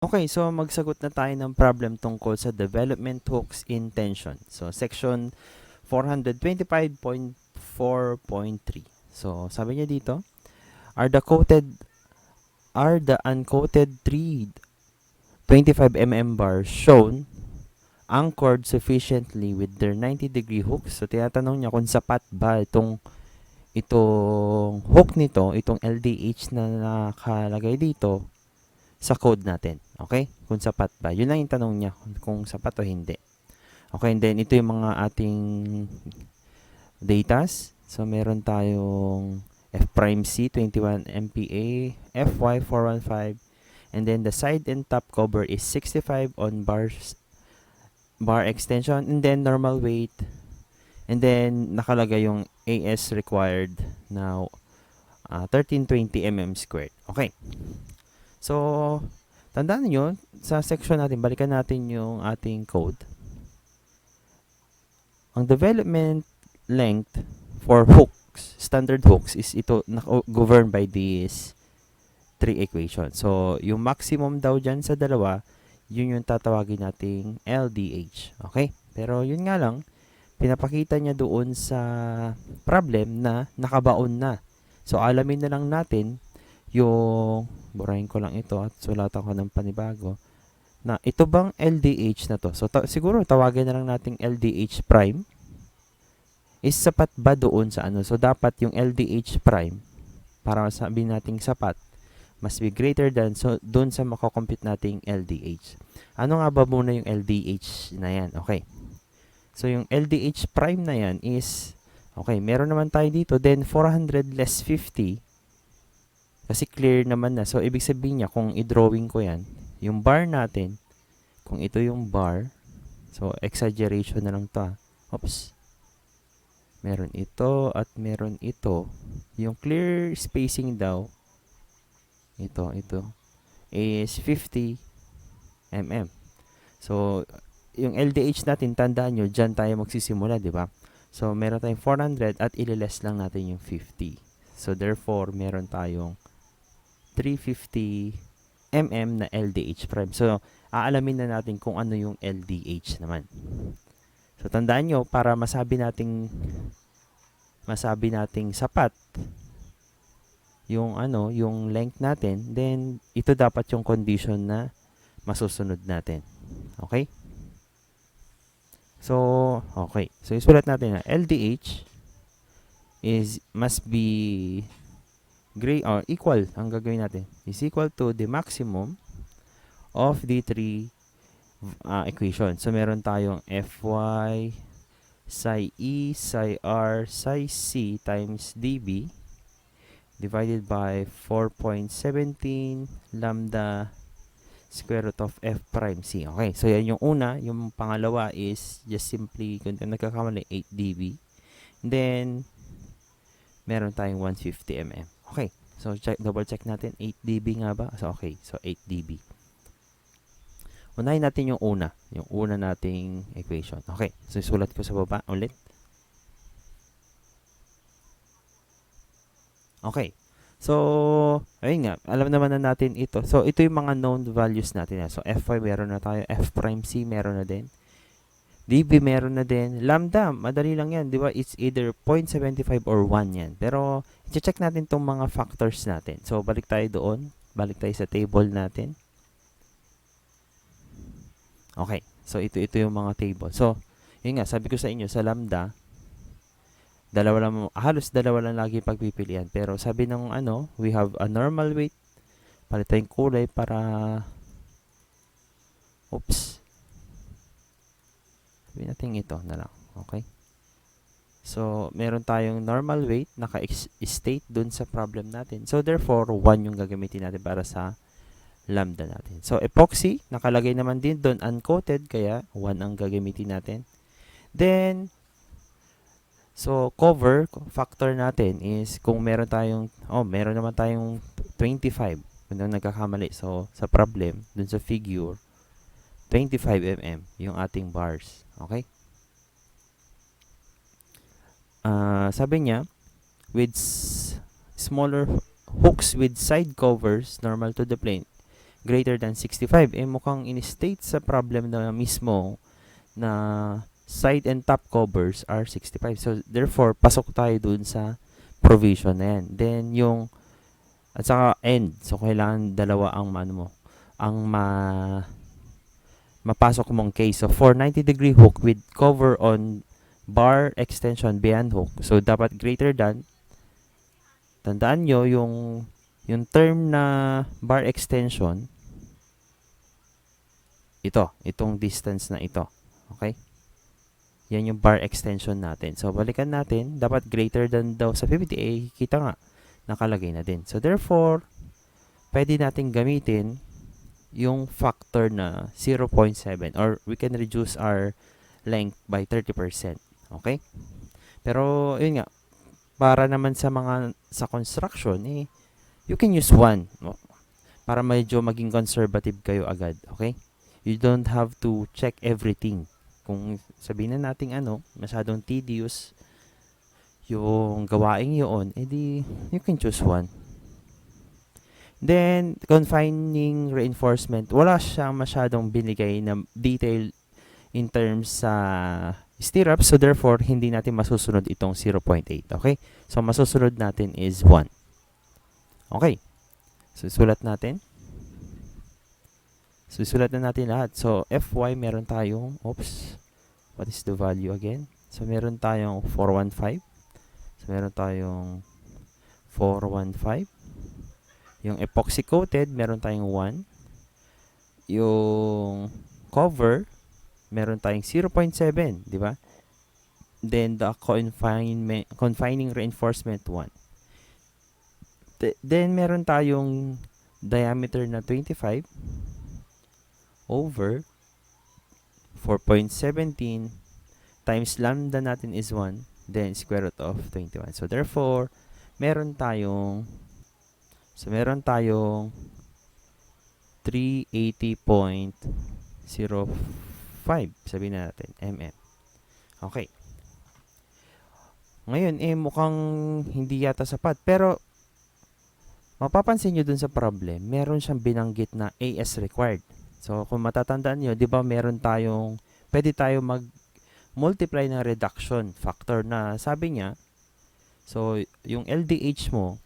Okay, so magsagot na tayo ng problem tungkol sa development hooks in tension. So, section 425.4.3. So, sabi niya dito, are the coated are the uncoated 325 mm bars shown anchored sufficiently with their 90-degree hooks? So, tinatanong niya kung sapat ba itong hook nito, itong LDH na nakalagay dito sa code natin. Okay? Kung sapat ba. Yun lang yung tanong niya, kung sapat o hindi. Okay, and then ito yung mga ating datas. So, meron tayong F prime C, 21 MPa, FY 415, and then the side and top cover is 65 on bar extension, and then normal weight, and then nakalagay yung AS required na 1320 mm squared. Okay. So, tandaan nyo, sa section natin, balikan natin yung ating code. Ang development length for hooks, standard hooks, is ito governed by these three equations. So, yung maximum daw dyan sa dalawa, yun yung tatawagin nating LDH. Okay? Pero yun nga lang, pinapakita niya doon sa problem na nakabaon na. So, alamin na lang natin yung, burahin ko lang ito at sulatan ko ng panibago, na ito bang LDH na to? So, siguro tawagin na lang nating LDH prime is sapat ba doon sa ano? So, dapat yung LDH prime, para sabihin nating sapat, must be greater than, so, doon sa makakompute nating LDH. Ano nga ba muna yung LDH na yan? Okay. So, yung LDH prime na yan is, okay, meron naman tayo dito, then 400 less 50, kasi clear naman na. So, ibig sabihin niya, kung i-drawing ko yan, yung bar natin, kung ito yung bar, so, exaggeration na lang to. Oops. Meron ito at meron ito. Yung clear spacing daw, ito, is 50 mm. So, yung LDH natin, tandaan nyo, dyan tayo magsisimula, di ba? So, meron tayong 400 at ililess lang natin yung 50. So, therefore, meron tayong 350 mm na LDH prime. So, aalamin na natin kung ano yung LDH naman. So, tandaan nyo, para masabi nating sapat yung yung length natin, then ito dapat yung condition na masusunod natin. Okay? So, okay. So, isulat natin na LDH must be or equal, ang gagawin natin is equal to the maximum of the three equation. So, meron tayong Fy psi E, psi R, psi C times dB divided by 4.17 lambda square root of F prime C. Okay, so yan yung una. Yung pangalawa is just simply, kung nagkakamali, 8 dB. Then, meron tayong 150 mm. Okay, so double check natin. 8 dB nga ba? So, okay, so 8 dB. Unahin natin yung una nating equation. Okay, so isulat ko sa baba ulit. Okay, so ayun nga, alam naman na natin ito. So ito yung mga known values natin. So Fy meron na tayo, F prime C meron na din, dB meron na din, lambda madali lang yan, di ba? It's either 0.75 or 1 yan. Pero i-check natin tong mga factors natin. So balik tayo doon, balik tayo sa table natin. Okay, so ito yung mga table. So yun nga, sabi ko sa inyo, sa lambda, halos dalawa lang lagi pagpipilian. Pero sabi ng we have a normal weight. Palit tayong kulay para, oops, sabi natin ito na lang. Okay, so meron tayong normal weight naka-state dun sa problem natin. So therefore 1 yung gagamitin natin para sa lambda natin. So epoxy nakalagay naman din dun uncoated, kaya 1 ang gagamitin natin. Then so, cover factor natin is kung meron naman tayong 25. Kung nagkakamali. So, sa problem, dun sa figure, 25 mm yung ating bars. Okay? Sabi niya, with smaller hooks with side covers normal to the plane greater than 65. Mukhang in-state sa problem na mismo na side and top covers are 65. So, therefore, pasok tayo dun sa provision na yan. Then, at saka end. So, kailangan dalawa ang mapasok mong case. So, for 90-degree hook with cover on bar extension beyond hook. So, dapat greater than, tandaan nyo, yung term na bar extension, itong distance na ito. Okay? Yan yung bar extension natin. So, balikan natin. Dapat greater than daw sa 50. Kita nga, nakalagay na din. So, therefore, pwede natin gamitin yung factor na 0.7 or we can reduce our length by 30%. Okay? Pero, yun nga, para naman sa construction, you can use 1. No? Para medyo maging conservative kayo agad. Okay? You don't have to check everything. Kung sabihin na natin masyadong tedious yung gawain yun, edi you can choose 1. Then, confining reinforcement, wala siyang masyadong binigay na detail in terms sa stirrups. So, therefore, hindi natin masusunod itong 0.8. Okay? So, masusunod natin is 1. Okay. So, sulat natin. So, sulat na natin lahat. So, Fy, meron tayong, what is the value again? So, meron tayong 415. So, meron tayong 415. Yung epoxy coated, meron tayong 1. Yung cover, meron tayong 0.7, di ba? Then the confining reinforcement 1. Then meron tayong diameter na 25 over 4.17 times lambda natin is 1, then square root of 21. So therefore, meron tayong 380.05, sabihin na natin, mm. Okay. Ngayon, mukhang hindi yata sapat. Pero, mapapansin nyo dun sa problem, meron siyang binanggit na AS required. So, kung matatandaan nyo, di ba pwede tayo mag-multiply ng reduction factor na sabi niya, so, yung LDH mo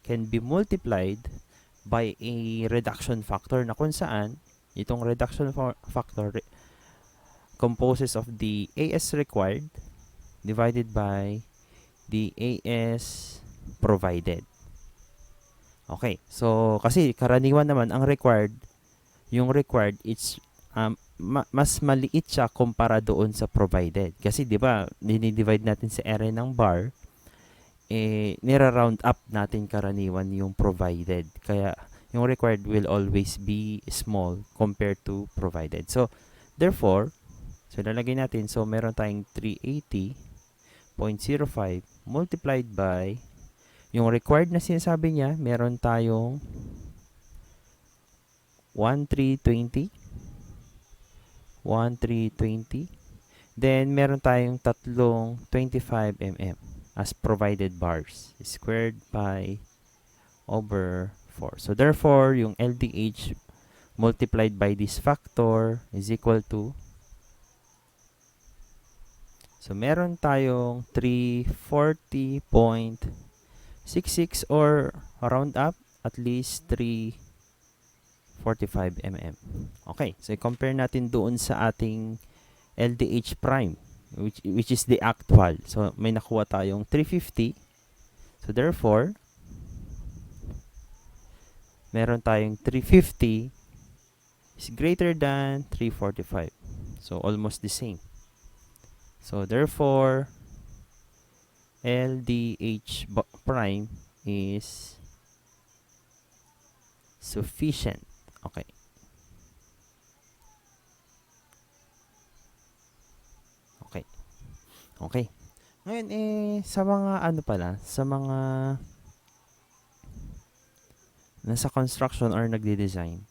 can be multiplied by a reduction factor na kung saan itong reduction factor composes of the AS required divided by the AS provided. Okay, so kasi karaniwan naman ang required it's mas maliit siya kumpara doon sa provided. Kasi 'di ba, dinidivide natin sa area ng bar, nira-round up natin karaniwan yung provided. Kaya, yung required will always be small compared to provided. So, therefore, lalagay natin, so meron tayong 380.05 multiplied by, yung required na sinasabi niya, meron tayong 1320. Then, meron tayong tatlong 25 mm. As provided bars squared by over 4. So, therefore, yung LDH multiplied by this factor is equal to, so, meron tayong 340.66 or round up at least 345 mm. Okay, so compare natin doon sa ating LDH prime, which is the actual. So, may nakuha tayong 350. So, therefore, meron tayong 350 is greater than 345. So, almost the same. So, therefore, LDH prime is sufficient. Okay. Okay. Ngayon, sa mga sa mga nasa construction or nagde-design,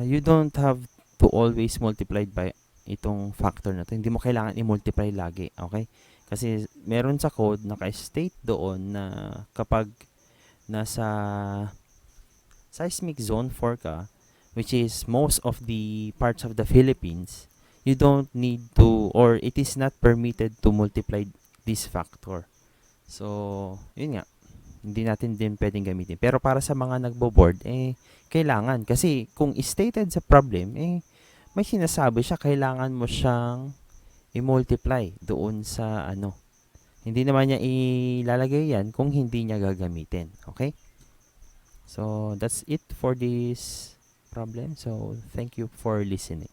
you don't have to always multiply by itong factor na to. Hindi mo kailangan i-multiply lagi, okay? Kasi meron sa code naka-state doon na kapag nasa seismic zone 4 ka, which is most of the parts of the Philippines, you don't need to, or it is not permitted to multiply this factor. So, yun nga, hindi natin din pwedeng gamitin. Pero para sa mga nagbo-board, kailangan. Kasi kung stated sa problem, may sinasabi siya, kailangan mo siyang i-multiply doon sa ano. Hindi naman niya ilalagay yan kung hindi niya gagamitin. Okay? So, that's it for this problem. So, thank you for listening.